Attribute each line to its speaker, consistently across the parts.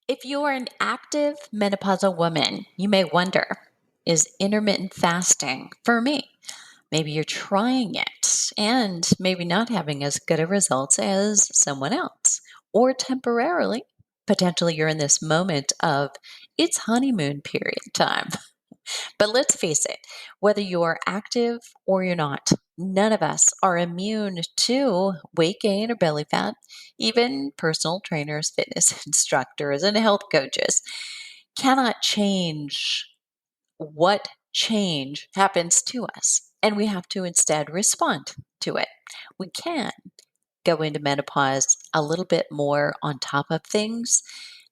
Speaker 1: If you're an active menopausal woman, you may wonder, is intermittent fasting for me? Maybe you're trying it and maybe not having as good of results as someone else. Or temporarily, potentially you're in this moment of it's honeymoon period time. But let's face it, whether you're active or you're not, none of us are immune to weight gain or belly fat. Even personal trainers, fitness instructors, and health coaches cannot change what change happens to us. And we have to instead respond to it. We can go into menopause a little bit more on top of things.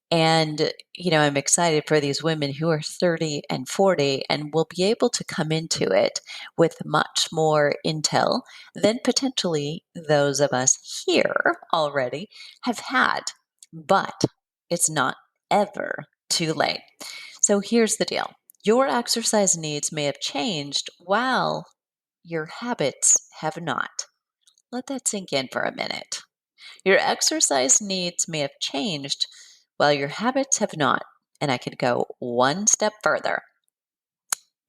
Speaker 1: And, I'm excited for these women who are 30 and 40 and will be able to come into it with much more intel than potentially those of us here already have had. But it's not ever too late. So here's the deal. Your exercise needs may have changed while your habits have not. Let that sink in for a minute. Your exercise needs may have changed while your habits have not. And I could go one step further.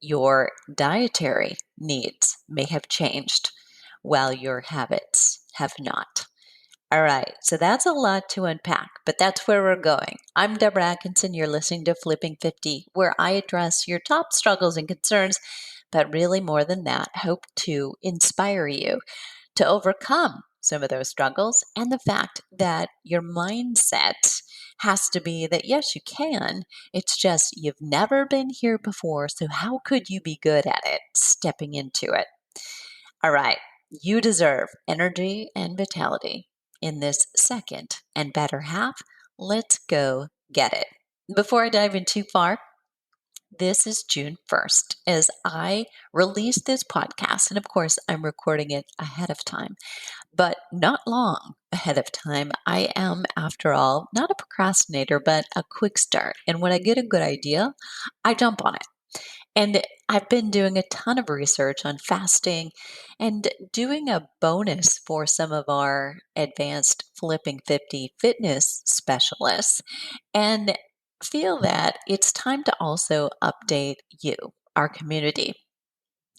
Speaker 1: Your dietary needs may have changed while your habits have not. All right, so that's a lot to unpack, but that's where we're going. I'm Deborah Atkinson. You're listening to Flipping 50, where I address your top struggles and concerns, but really more than that, hope to inspire you to overcome some of those struggles and the fact that your mindset has to be that yes, you can. It's just you've never been here before, so how could you be good at it stepping into it? All right, you deserve energy and vitality in this second and better half. Let's go get it. Before I dive in too far, this is June 1st as I release this podcast. And of course, I'm recording it ahead of time, but not long ahead of time. I am, after all, not a procrastinator, but a quick start. And when I get a good idea, I jump on it. And I've been doing a ton of research on fasting and doing a bonus for some of our advanced Flipping 50 fitness specialists. And feel that it's time to also update you, our community.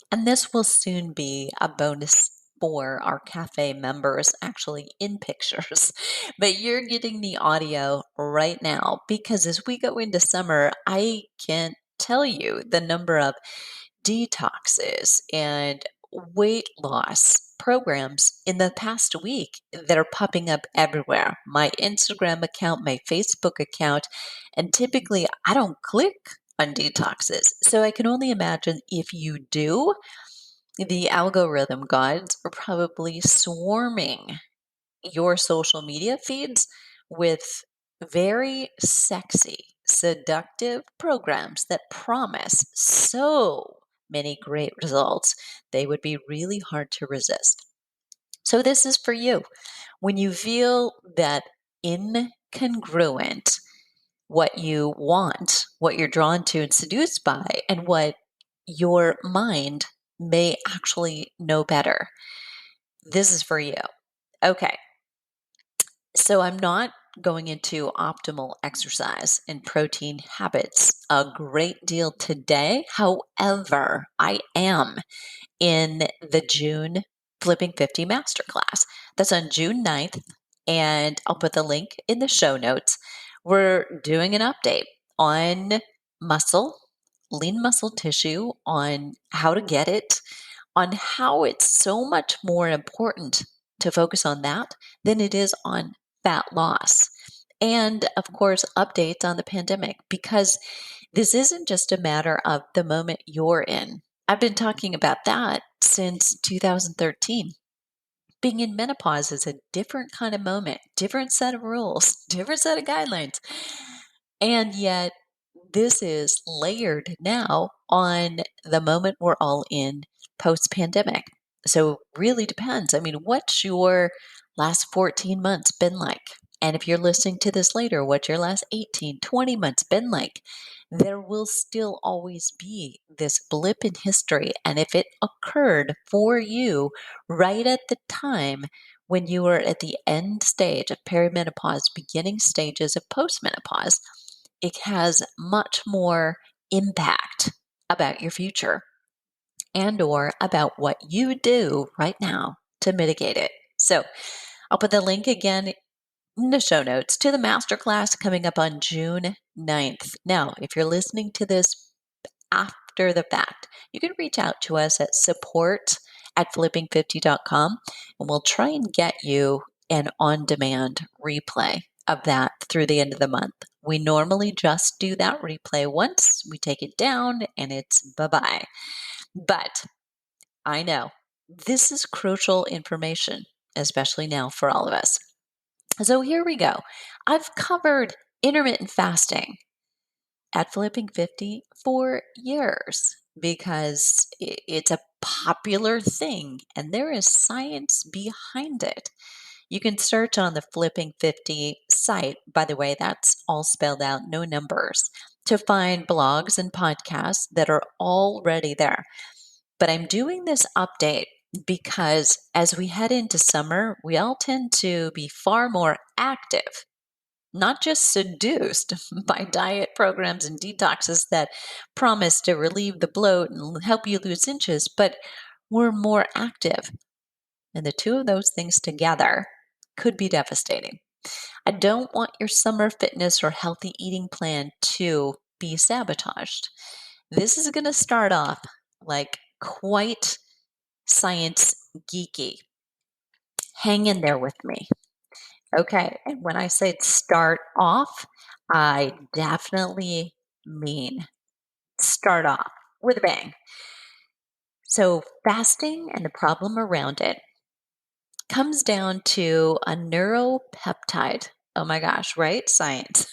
Speaker 1: And this will soon be a bonus for our cafe members, actually in pictures. But you're getting the audio right now because as we go into summer, I can't tell you the number of detoxes and weight loss programs in the past week that are popping up everywhere. My Instagram account, my Facebook account, and typically I don't click on detoxes. So I can only imagine if you do, the algorithm gods are probably swarming your social media feeds with very sexy, seductive programs that promise so many great results, they would be really hard to resist. So, this is for you. When you feel that incongruent, what you want, what you're drawn to and seduced by, and what your mind may actually know better, this is for you. Okay, so I'm not going into optimal exercise and protein habits a great deal today. However, I am in the June Flipping 50 Masterclass. That's on June 9th, and I'll put the link in the show notes. We're doing an update on muscle, lean muscle tissue, on how to get it, on how it's so much more important to focus on that than it is on fat loss. And of course, updates on the pandemic, because this isn't just a matter of the moment you're in. I've been talking about that since 2013. Being in menopause is a different kind of moment, different set of rules, different set of guidelines. And yet, this is layered now on the moment we're all in post pandemic. So, really depends. I mean, what's your last 14 months been like? And if you're listening to this later, what's your last 18, 20 months been like? There will still always be this blip in history. And if it occurred for you right at the time when you are at the end stage of perimenopause, beginning stages of postmenopause, it has much more impact about your future and or about what you do right now to mitigate it. So I'll put the link again in the show notes to the masterclass coming up on June 9th. Now, if you're listening to this after the fact, you can reach out to us at support@flipping50.com and we'll try and get you an on-demand replay of that through the end of the month. We normally just do that replay once, we take it down, and it's bye-bye. But I know this is crucial information, especially now for all of us. So here we go. I've covered intermittent fasting at Flipping 50 for years because it's a popular thing and there is science behind it. You can search on the Flipping 50 site, by the way, that's all spelled out, no numbers, to find blogs and podcasts that are already there. But I'm doing this update because as we head into summer, we all tend to be far more active, not just seduced by diet programs and detoxes that promise to relieve the bloat and help you lose inches, but we're more active. And the two of those things together could be devastating. I don't want your summer fitness or healthy eating plan to be sabotaged. This is going to start off like quite science geeky. Hang in there with me. Okay. And when I say start off, I definitely mean start off with a bang. So, fasting and the problem around it comes down to a neuropeptide. Oh my gosh, right? Science.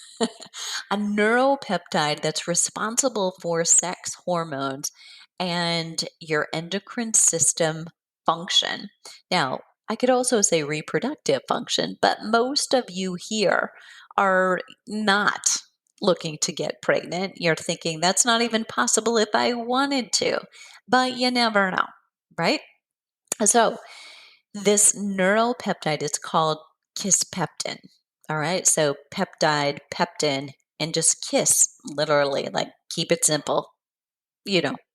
Speaker 1: A neuropeptide that's responsible for sex hormones and your endocrine system function. Now, I could also say reproductive function, but most of you here are not looking to get pregnant. You're thinking that's not even possible if I wanted to, but you never know, right? So, this neuropeptide is called kisspeptin. All right. So peptide, peptin, and just kiss, literally, like keep it simple.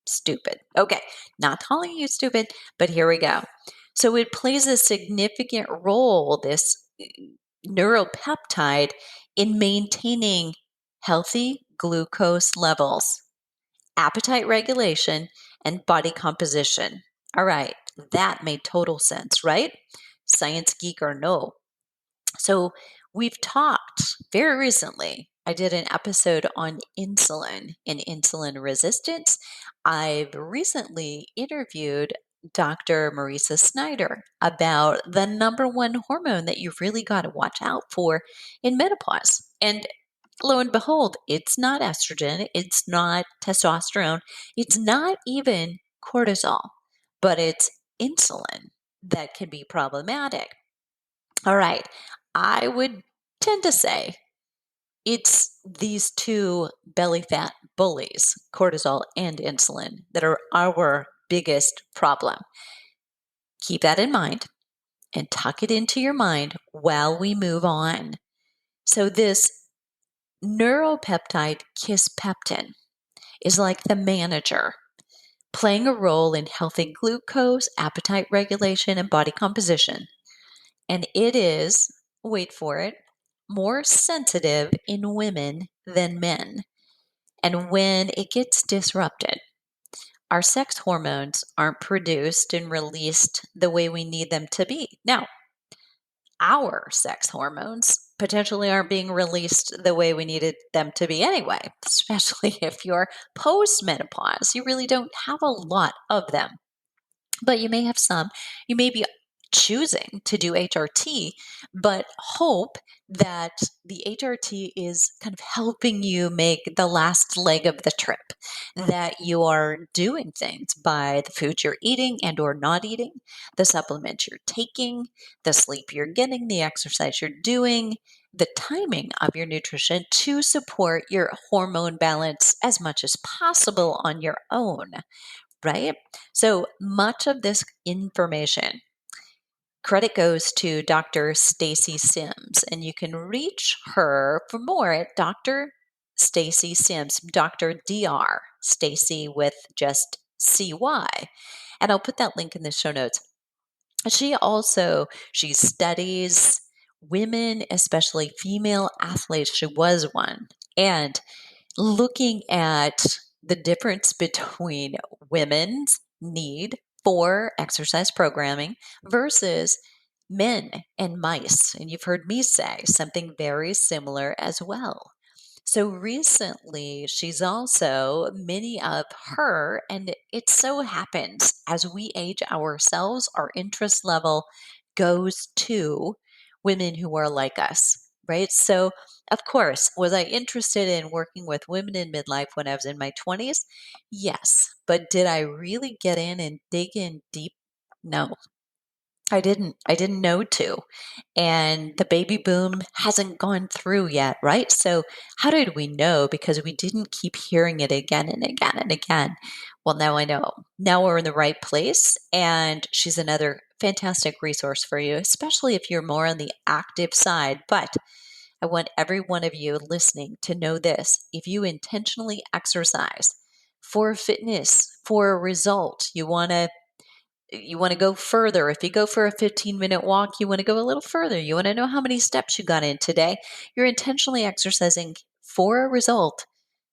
Speaker 1: Stupid. Okay. Not calling you stupid, but here we go. So it plays a significant role, this neuropeptide, in maintaining healthy glucose levels, appetite regulation, and body composition. All right, that made total sense, right? Science geek or no. So, we've talked very recently. I did an episode on insulin and insulin resistance. I've recently interviewed Dr. Marisa Snyder about the number one hormone that you've really got to watch out for in menopause. And lo and behold, it's not estrogen, it's not testosterone, it's not even cortisol, but it's insulin that can be problematic. All right, I would tend to say it's these two belly fat bullies, cortisol and insulin, that are our biggest problem. Keep that in mind and tuck it into your mind while we move on. So, this neuropeptide kisspeptin is like the manager, playing a role in healthy glucose, appetite regulation, and body composition. And it is, wait for it, more sensitive in women than men. And when it gets disrupted, our sex hormones aren't produced and released the way we need them to be. Now, our sex hormones potentially aren't being released the way we needed them to be anyway, especially if you're post-menopause. You really don't have a lot of them, but you may have some. You may be choosing to do HRT, but hope that the HRT is kind of helping you make the last leg of the trip, that you are doing things by the food you're eating and or not eating, the supplements you're taking, the sleep you're getting, the exercise you're doing, the timing of your nutrition to support your hormone balance as much as possible on your own, right? So much of this information Credit goes to Dr. Stacy Sims, and you can reach her for more at Dr. Stacy Sims, Dr. Dr. Stacy with just CY. And I'll put that link in the show notes. She studies women, especially female athletes. She was one. And looking at the difference between women's need for exercise programming versus men and mice. And you've heard me say something very similar as well. So recently, she's also, many of her, and it so happens as we age ourselves, our interest level goes to women who are like us, right? So, of course, was I interested in working with women in midlife when I was in my 20s? Yes. But did I really get in and dig in deep? No, I didn't. I didn't know to. And the baby boom hasn't gone through yet, right? So, how did we know? Because we didn't keep hearing it again and again and again. Well, now I know. Now we're in the right place. And she's another fantastic resource for you, especially if you're more on the active side. But I want every one of you listening to know this. If you intentionally exercise for fitness, for a result, you want to go further. If you go for a 15-minute walk, you want to go a little further. You want to know how many steps you got in today. You're intentionally exercising for a result.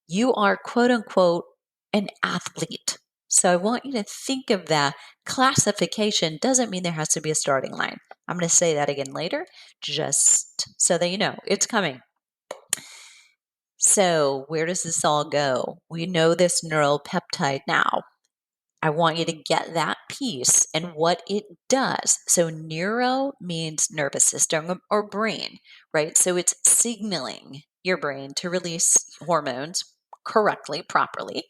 Speaker 1: You are, quote unquote, an athlete. So I want you to think of that. Classification doesn't mean there has to be a starting line. I'm going to say that again later, just so that you know it's coming. So, where does this all go? We know this neuropeptide now. I want you to get that piece and what it does. So, neuro means nervous system or brain, right? So, it's signaling your brain to release hormones correctly, properly,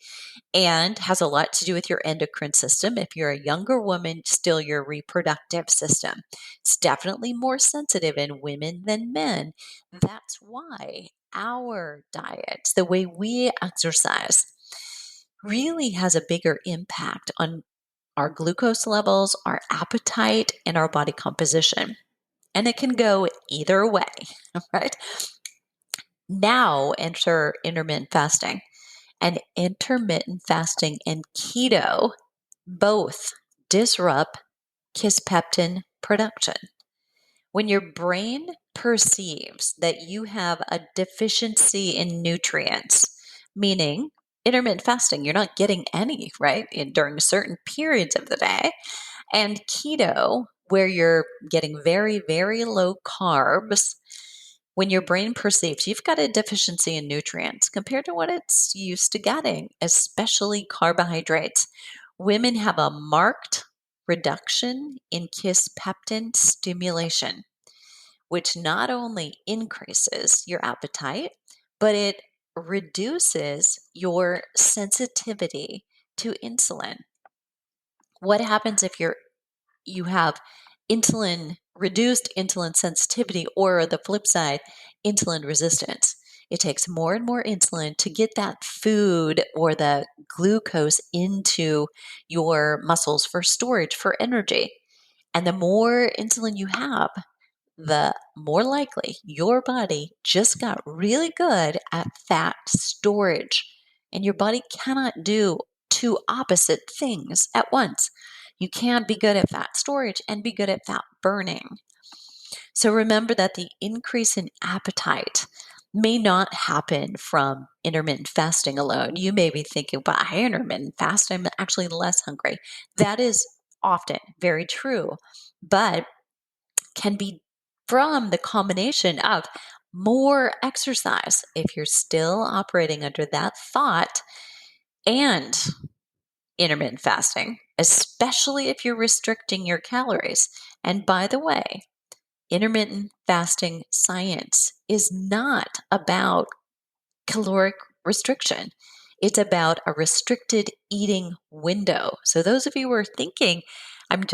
Speaker 1: and has a lot to do with your endocrine system. If you're a younger woman, still your reproductive system. It's definitely more sensitive in women than men. That's why our diets, the way we exercise, really has a bigger impact on our glucose levels, our appetite, and our body composition. And it can go either way, right? Now enter intermittent fasting. And intermittent fasting and keto both disrupt kisspeptin production. When your brain perceives that you have a deficiency in nutrients, meaning intermittent fasting, you're not getting any, right, during certain periods of the day, and keto, where you're getting very, very low carbs, when your brain perceives you've got a deficiency in nutrients compared to what it's used to getting, especially carbohydrates, women have a marked reduction in kisspeptin stimulation, which not only increases your appetite, but it reduces your sensitivity to insulin. What happens if you have reduced insulin sensitivity, or the flip side, insulin resistance? It takes more and more insulin to get that food or the glucose into your muscles for storage, for energy. And the more insulin you have, the more likely your body just got really good at fat storage. And your body cannot do two opposite things at once. You can't be good at fat storage and be good at fat burning. So remember that the increase in appetite may not happen from intermittent fasting alone. You may be thinking, but I intermittent fast, I'm actually less hungry. That is often very true, but can be from the combination of more exercise if you're still operating under that thought, and intermittent fasting, especially if you're restricting your calories. And by the way, intermittent fasting science is not about caloric restriction. It's about a restricted eating window. So those of you who are thinking, I'm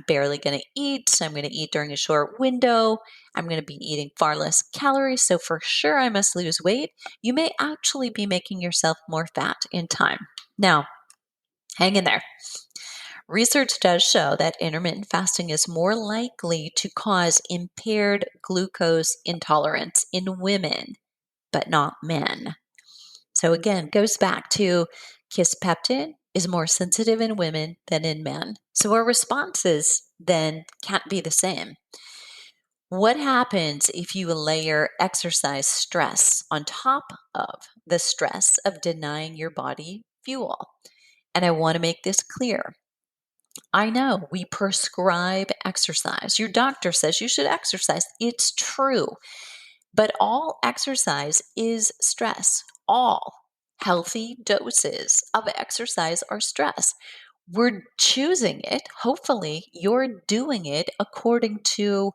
Speaker 1: barely going to eat, so I'm going to eat during a short window, I'm going to be eating far less calories, so for sure I must lose weight, you may actually be making yourself more fat in time. Now, hang in there. Research does show that intermittent fasting is more likely to cause impaired glucose intolerance in women, but not men. So again, goes back to kisspeptin is more sensitive in women than in men. So our responses then can't be the same. What happens if you layer exercise stress on top of the stress of denying your body fuel? And I want to make this clear. I know we prescribe exercise. Your doctor says you should exercise. It's true. But all exercise is stress. All healthy doses of exercise are stress. We're choosing it. Hopefully, you're doing it according to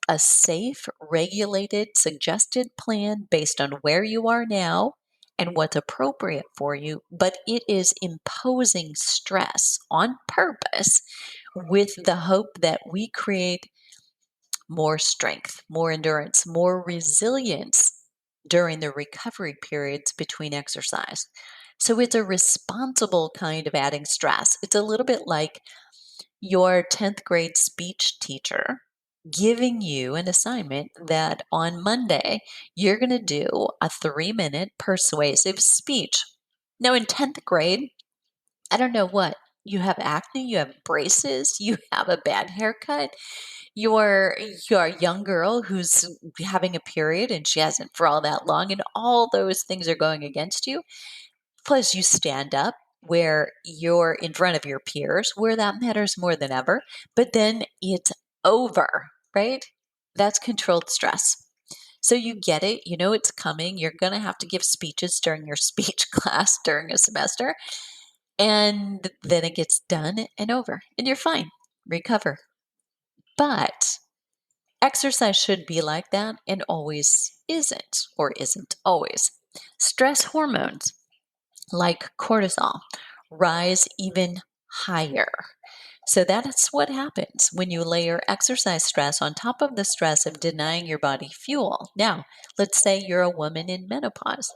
Speaker 1: a safe, regulated, suggested plan based on where you are now and what's appropriate for you. But it is imposing stress on purpose with the hope that we create more strength, more endurance, more resilience during the recovery periods between exercise. So it's a responsible kind of adding stress. It's a little bit like your 10th grade speech teacher giving you an assignment that on Monday you're going to do a 3-minute persuasive speech. Now, in 10th grade, I don't know what. You have acne, you have braces, you have a bad haircut, you're a young girl who's having a period and she hasn't for all that long, and all those things are going against you. Plus, you stand up where you're in front of your peers, where that matters more than ever. But then it's over, right? That's controlled stress. So you get it, you know it's coming. You're going to have to give speeches during your speech class during a semester. And then it gets done and over, and you're fine. Recover. But exercise should be like that and always isn't, or isn't always. Stress hormones like cortisol rise even higher. So that's what happens when you layer exercise stress on top of the stress of denying your body fuel. Now, let's say you're a woman in menopause.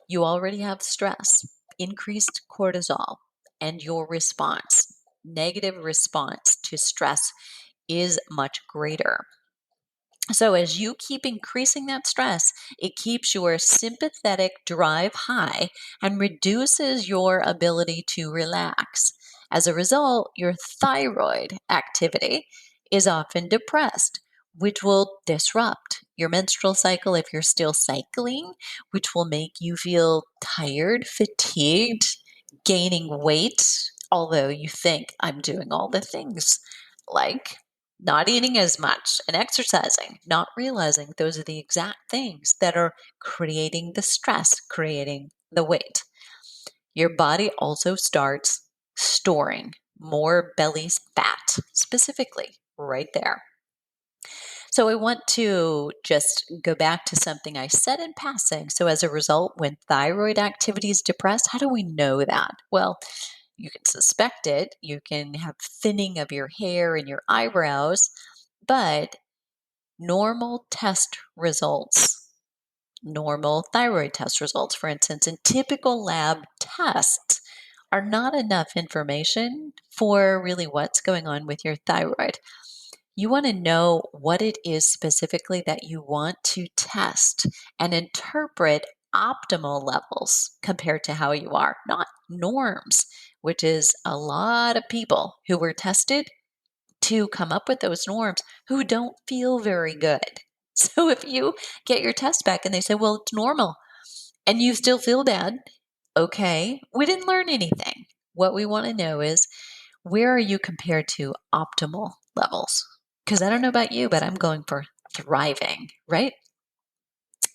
Speaker 1: You already have stress, increased cortisol, and your response, negative response to stress, is much greater. So, as you keep increasing that stress, it keeps your sympathetic drive high and reduces your ability to relax. As a result, your thyroid activity is often depressed, which will disrupt your menstrual cycle if you're still cycling, which will make you feel tired, fatigued, gaining weight, although you think I'm doing all the things like not eating as much and exercising, not realizing those are the exact things that are creating the stress, creating the weight. Your body also starts storing more belly fat, specifically right there. So I want to just go back to something I said in passing. So as a result, when thyroid activity is depressed, how do we know that? Well, you can suspect it. You can have thinning of your hair and your eyebrows, but normal test results, normal thyroid test results, for instance, and typical lab tests are not enough information for really what's going on with your thyroid. You want to know what it is specifically that you want to test and interpret optimal levels compared to how you are, not norms, which is a lot of people who were tested to come up with those norms who don't feel very good. So if you get your test back and they say, well, it's normal and you still feel bad, okay, we didn't learn anything. What we want to know is where are you compared to optimal levels? Because I don't know about you, but I'm going for thriving, right?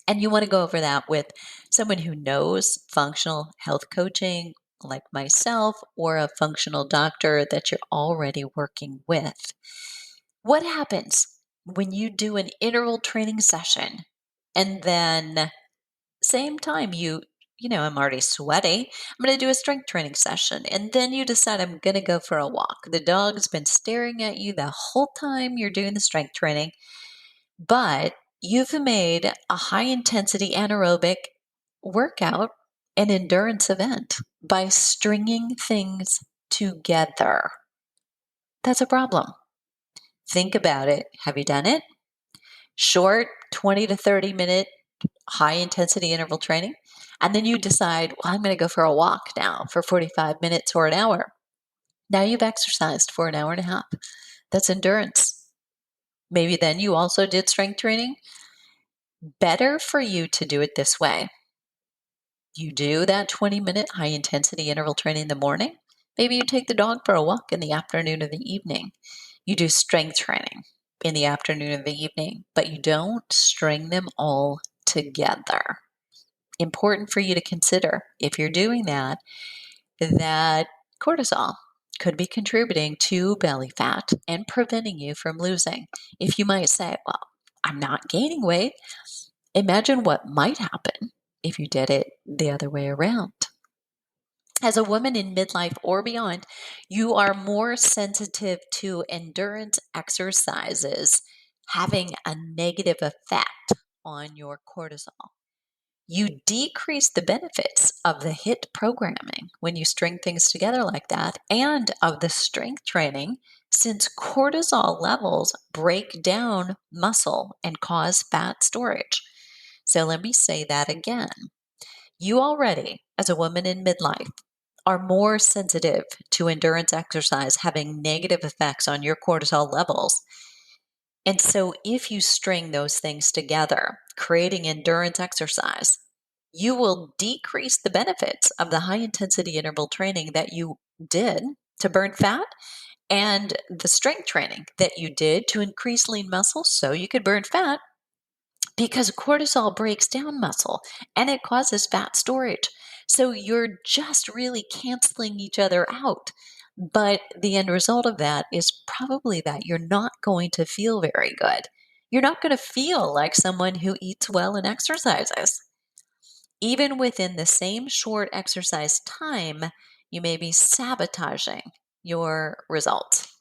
Speaker 1: And you want to go over that with someone who knows functional health coaching, like myself, or a functional doctor that you're already working with. What happens when you do an interval training session and then same time I'm already sweaty. I'm going to do a strength training session. And then you decide I'm going to go for a walk. The dog's been staring at you the whole time you're doing the strength training, but you've made a high intensity anaerobic workout an endurance event by stringing things together. that's a problem. Think about it. Have you done it? Short 20 to 30 minute high intensity interval training. And then you decide, well, I'm going to go for a walk now for 45 minutes or an hour. Now you've exercised for an hour and a half. That's endurance. Maybe then you also did strength training. Better for you to do it this way. You do that 20-minute high intensity interval training in the morning. Maybe you take the dog for a walk in the afternoon or the evening. You do strength training in the afternoon or the evening, but you don't string them all together. Important for you to consider if you're doing that, that cortisol could be contributing to belly fat and preventing you from losing. If you might say, well, I'm not gaining weight, imagine what might happen if you did it the other way around. As a woman in midlife or beyond, you are more sensitive to endurance exercises having a negative effect on your cortisol. You decrease the benefits of the HIIT programming when you string things together like that and of the strength training, since cortisol levels break down muscle and cause fat storage. So let me say that again. You already, as a woman in midlife, are more sensitive to endurance exercise having negative effects on your cortisol levels. And so if you string those things together, creating endurance exercise, you will decrease the benefits of the high intensity interval training that you did to burn fat and the strength training that you did to increase lean muscle so you could burn fat, because cortisol breaks down muscle and it causes fat storage. So you're just really canceling each other out. But the end result of that is probably that you're not going to feel very good. You're not going to feel like someone who eats well and exercises. Even within the same short exercise time, you may be sabotaging your results.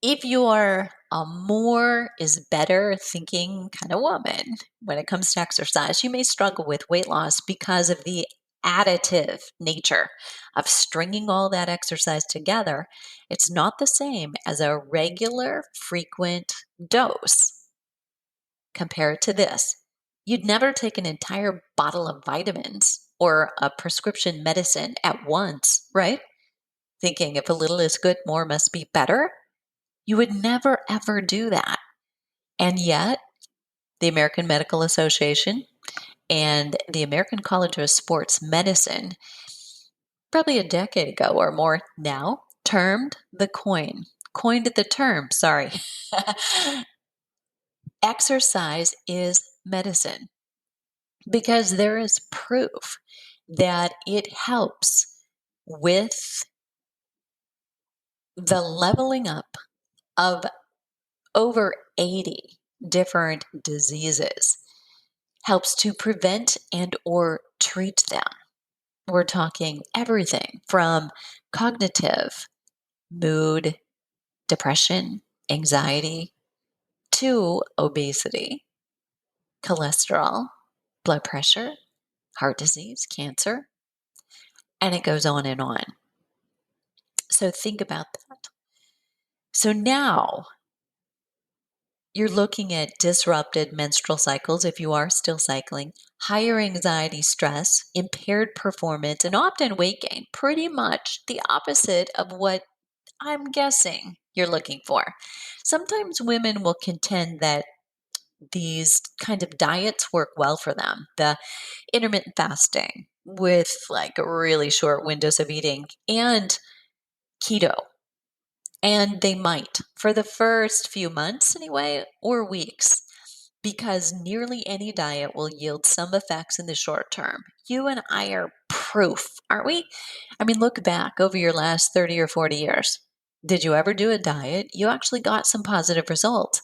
Speaker 1: If you are a more is better thinking kind of woman when it comes to exercise, you may struggle with weight loss because of the additive nature of stringing all that exercise together. It's not the same as a regular, frequent dose. Compare it to this. You'd never take an entire bottle of vitamins or a prescription medicine at once, right? Thinking if a little is good, more must be better. You would never, ever do that. And yet, the American Medical Association and the American College of Sports Medicine, probably a decade ago or more now, coined the term, sorry. Exercise is medicine, because there is proof that it helps with the leveling up of over 80 different diseases, helps to prevent and or treat them. We're talking everything from cognitive, mood, depression, anxiety, to obesity, cholesterol, blood pressure, heart disease, cancer, and it goes on and on. So think about that. So now you're looking at disrupted menstrual cycles if you are still cycling, higher anxiety, stress, impaired performance, and often weight gain. Pretty much the opposite of what I'm guessing you're looking for. Sometimes women will contend that these kind of diets work well for them. The intermittent fasting with like really short windows of eating and keto. And they might for the first few months anyway, or weeks, because nearly any diet will yield some effects in the short term. You and I are proof, aren't we? I mean, look back over your last 30 or 40 years. Did you ever do a diet? You actually got some positive results.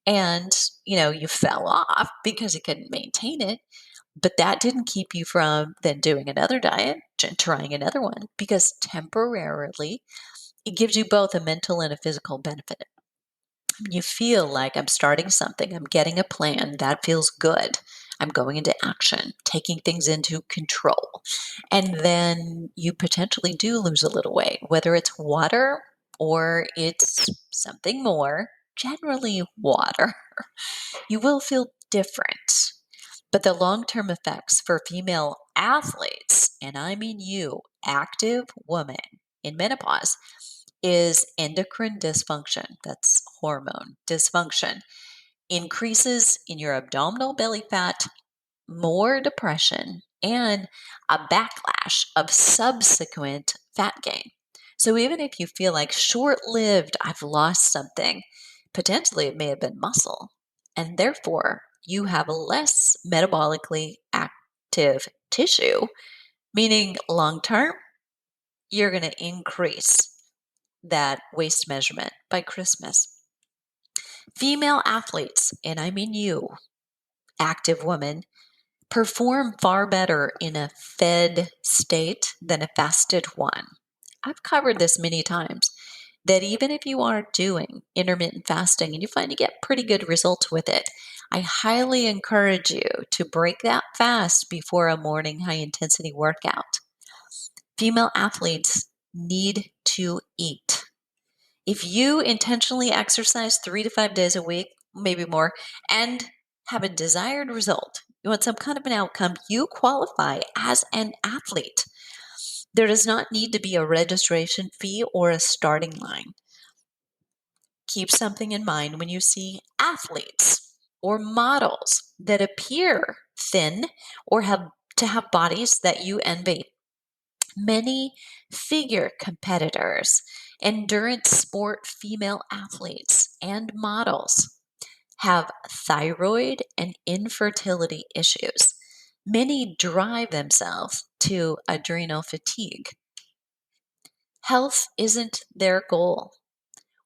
Speaker 1: And, you fell off because you couldn't maintain it. But that didn't keep you from then doing another diet, trying another one, because temporarily it gives you both a mental and a physical benefit. You feel like I'm starting something, I'm getting a plan, that feels good. I'm going into action, taking things into control. And then you potentially do lose a little weight, whether it's water or it's something more, generally water, you will feel different. But the long-term effects for female athletes, and I mean you, active woman in menopause, is endocrine dysfunction. That's hormone dysfunction. Increases in your abdominal belly fat, more depression, and a backlash of subsequent fat gain. So even if you feel like short-lived, I've lost something, potentially it may have been muscle, and therefore you have less metabolically active tissue, meaning long-term, you're going to increase that waist measurement by Christmas. Female athletes, and I mean you, active women, perform far better in a fed state than a fasted one. I've covered this many times, that even if you are doing intermittent fasting and you find you get pretty good results with it, I highly encourage you to break that fast before a morning high intensity workout. Female athletes need to eat. If you intentionally exercise 3 to 5 days a week, maybe more, and have a desired result, you want some kind of an outcome, you qualify as an athlete. There does not need to be a registration fee or a starting line. Keep something in mind when you see athletes or models that appear thin or have bodies that you envy. Many figure competitors, endurance sport female athletes, and models have thyroid and infertility issues. Many drive themselves to adrenal fatigue. Health isn't their goal.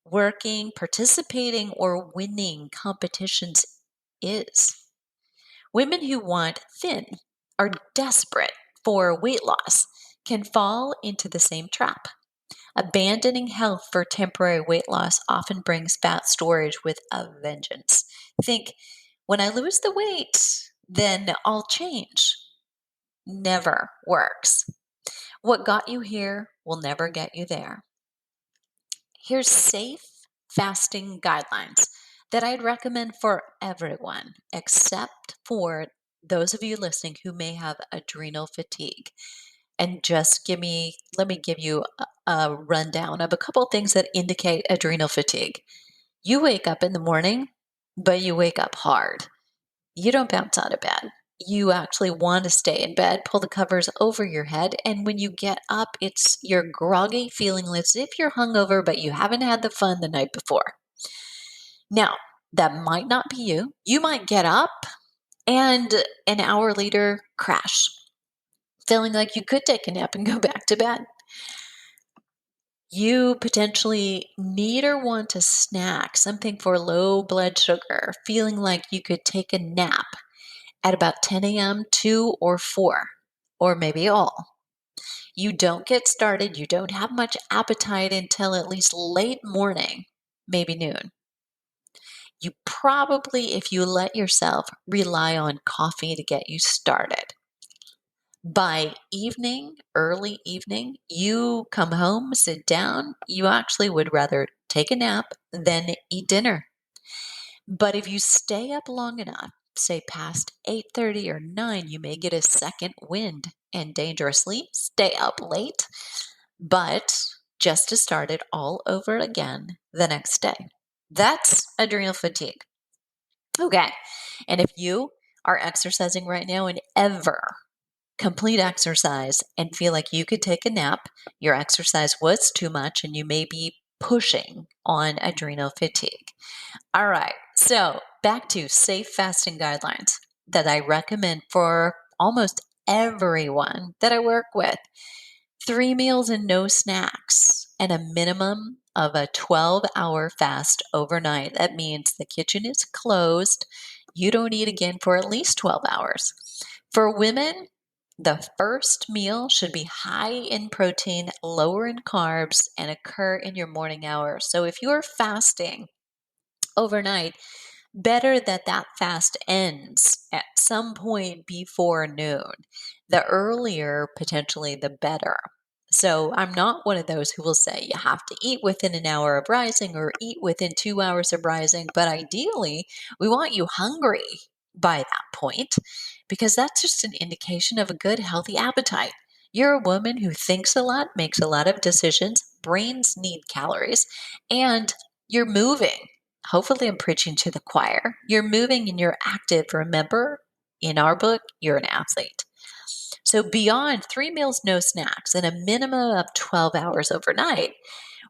Speaker 1: Working, participating, or winning competitions is. Women who want thin, are desperate for weight loss, can fall into the same trap. Abandoning health for temporary weight loss often brings fat storage with a vengeance. Think, when I lose the weight, then I'll change. Never works. What got you here will never get you there. Here's safe fasting guidelines that I'd recommend for everyone, except for those of you listening who may have adrenal fatigue. And let me give you a rundown of a couple things that indicate adrenal fatigue. You wake up in the morning, but you wake up hard. You don't bounce out of bed. You actually want to stay in bed, pull the covers over your head, and when you get up, you're groggy, feeling as if you're hungover, but you haven't had the fun the night before. Now, that might not be you. You might get up and an hour later crash, feeling like you could take a nap and go back to bed. You potentially need or want a snack, something for low blood sugar, feeling like you could take a nap at about 10 a.m., 2 or 4, or maybe all. You don't get started, you don't have much appetite until at least late morning, maybe noon. You probably, if you let yourself, rely on coffee to get you started. By evening, early evening, you come home, sit down, you actually would rather take a nap than eat dinner. But if you stay up long enough, say past 8:30 or 9, you may get a second wind and dangerously stay up late, but just to start it all over again the next day. That's adrenal fatigue. Okay. And if you are exercising right now and ever complete exercise and feel like you could take a nap, your exercise was too much, and you may be pushing on adrenal fatigue. All right, so back to safe fasting guidelines that I recommend for almost everyone that I work with. 3 meals and no snacks, and a minimum of a 12-hour fast overnight. That means the kitchen is closed. You don't eat again for at least 12 hours. For women, the first meal should be high in protein, lower in carbs, and occur in your morning hours. So if you're fasting overnight, better that fast ends at some point before noon. The earlier, potentially, the better. So I'm not one of those who will say you have to eat within an hour of rising or eat within 2 hours of rising. But ideally, we want you hungry by that point because that's just an indication of a good, healthy appetite. You're a woman who thinks a lot, makes a lot of decisions, brains need calories, and you're moving. Hopefully, I'm preaching to the choir. You're moving and you're active. Remember, in our book, you're an athlete. So, beyond 3 meals, no snacks, and a minimum of 12 hours overnight,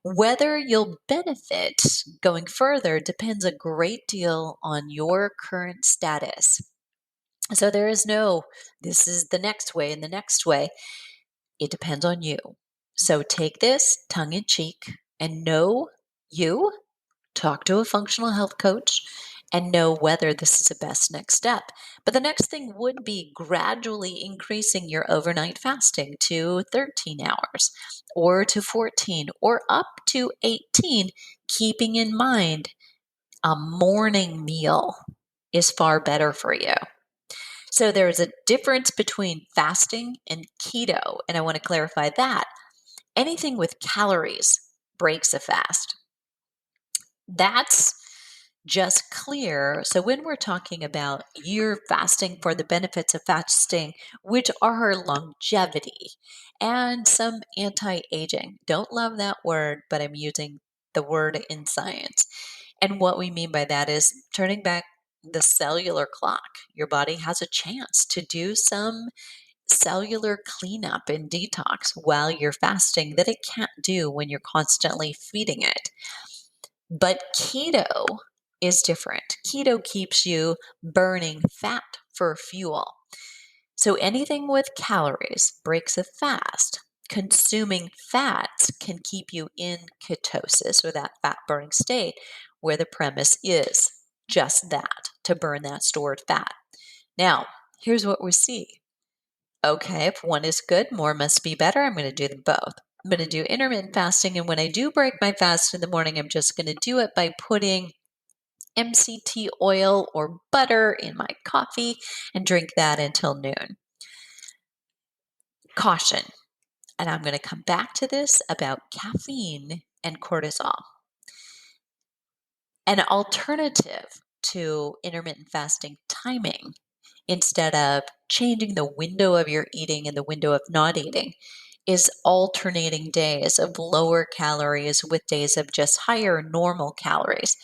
Speaker 1: whether you'll benefit going further depends a great deal on your current status. So, there is no, this is the next way and the next way. It depends on you. So, take this tongue in cheek and know you. Talk to a functional health coach and know whether this is the best next step. But the next thing would be gradually increasing your overnight fasting to 13 hours or to 14 or up to 18, keeping in mind a morning meal is far better for you. So there's a difference between fasting and keto, and I want to clarify that. Anything with calories breaks a fast. That's just clear. So when we're talking about you're fasting for the benefits of fasting, which are longevity and some anti-aging. Don't love that word, but I'm using the word in science. And what we mean by that is turning back the cellular clock. Your body has a chance to do some cellular cleanup and detox while you're fasting that it can't do when you're constantly feeding it. But keto is different. Keto keeps you burning fat for fuel. So anything with calories breaks a fast. Consuming fats can keep you in ketosis or that fat burning state where the premise is just that, to burn that stored fat. Now, here's what we see. Okay, if one is good, more must be better. I'm going to do them both. I'm going to do intermittent fasting. And when I do break my fast in the morning, I'm just going to do it by putting MCT oil or butter in my coffee and drink that until noon. Caution, and I'm going to come back to this about caffeine and cortisol. An alternative to intermittent fasting timing, instead of changing the window of your eating and the window of not eating, is alternating days of lower calories with days of just higher normal calories.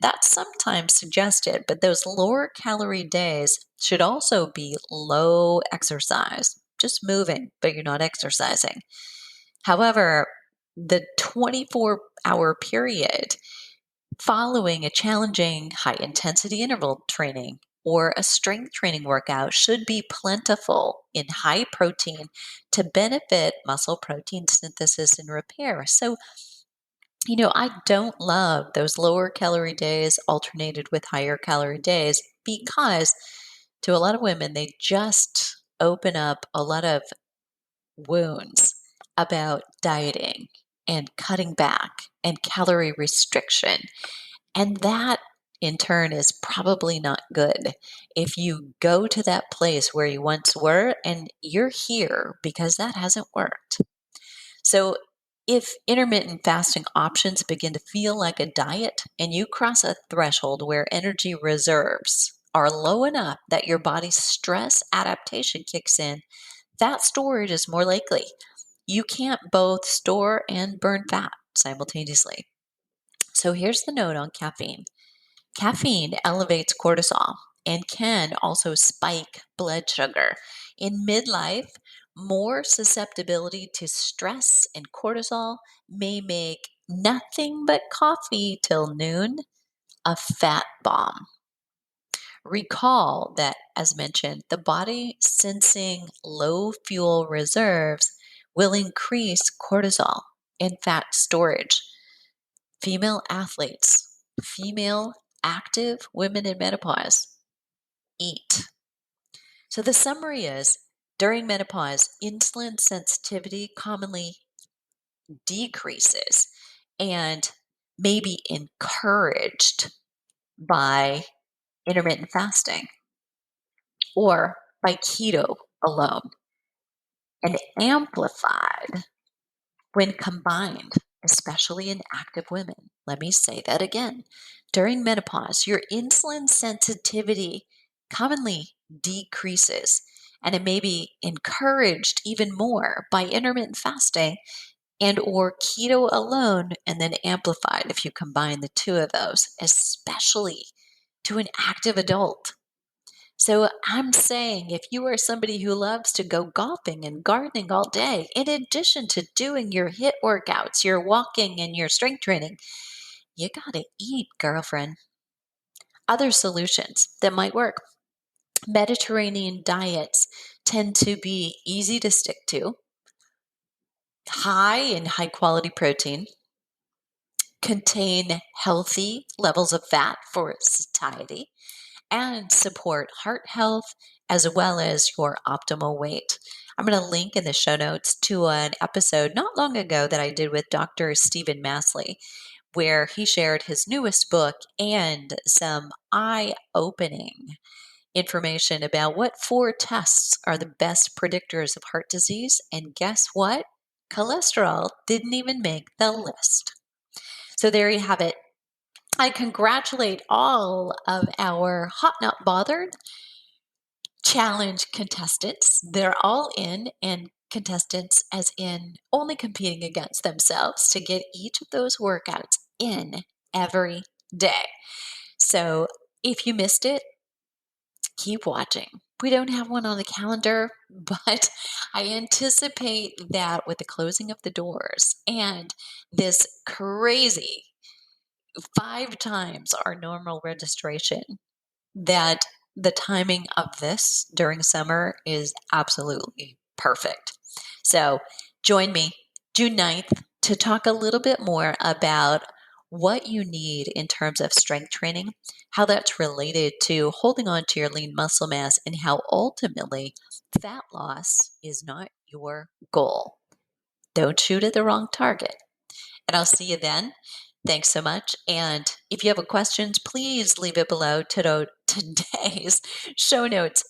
Speaker 1: That's sometimes suggested, but those lower calorie days should also be low exercise, just moving, but you're not exercising. However, the 24-hour period following a challenging high intensity interval training or a strength training workout should be plentiful in high protein to benefit muscle protein synthesis and repair. So, I don't love those lower calorie days alternated with higher calorie days because to a lot of women, they just open up a lot of wounds about dieting and cutting back and calorie restriction. And that in turn is probably not good if you go to that place where you once were and you're here because that hasn't worked. So if intermittent fasting options begin to feel like a diet and you cross a threshold where energy reserves are low enough that your body's stress adaptation kicks in, fat storage is more likely. You can't both store and burn fat simultaneously. So here's the note on caffeine. Caffeine elevates cortisol and can also spike blood sugar. In midlife, more susceptibility to stress and cortisol may make nothing but coffee till noon a fat bomb. Recall that, as mentioned, the body sensing low fuel reserves will increase cortisol and fat storage. Female athletes, female active women in menopause, eat. So the summary is during menopause, insulin sensitivity commonly decreases and may be encouraged by intermittent fasting or by keto alone and amplified When combined, especially in active women, let me say that again. During menopause, your insulin sensitivity commonly decreases, and it may be encouraged even more by intermittent fasting and or keto alone, and then amplified if you combine the two of those, especially to an active adult. So I'm saying if you are somebody who loves to go golfing and gardening all day, in addition to doing your HIIT workouts, your walking and your strength training, you got to eat, girlfriend. Other solutions that might work. Mediterranean diets tend to be easy to stick to, high in high quality protein, contain healthy levels of fat for satiety, and support heart health as well as your optimal weight. I'm going to link in the show notes to an episode not long ago that I did with Dr. Stephen Masley, where he shared his newest book and some eye opening information about what 4 tests are the best predictors of heart disease. And guess what? Cholesterol didn't even make the list. So there you have it. I congratulate all of our Hot Not Bothered challenge contestants. They're all in, and contestants as in only competing against themselves to get each of those workouts in every day. So if you missed it, keep watching. We don't have one on the calendar, but I anticipate that with the closing of the doors and this crazy 5 times our normal registration, that the timing of this during summer is absolutely perfect. So join me June 9th to talk a little bit more about what you need in terms of strength training, how that's related to holding on to your lean muscle mass, and how ultimately fat loss is not your goal. Don't shoot at the wrong target. And I'll see you then. Thanks so much. And if you have a questions, please leave it below today's show notes.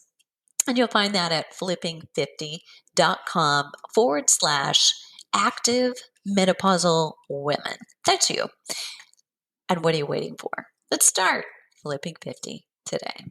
Speaker 1: And you'll find that at flipping50.com/active menopausal women. That's you. And what are you waiting for? Let's start flipping 50 today.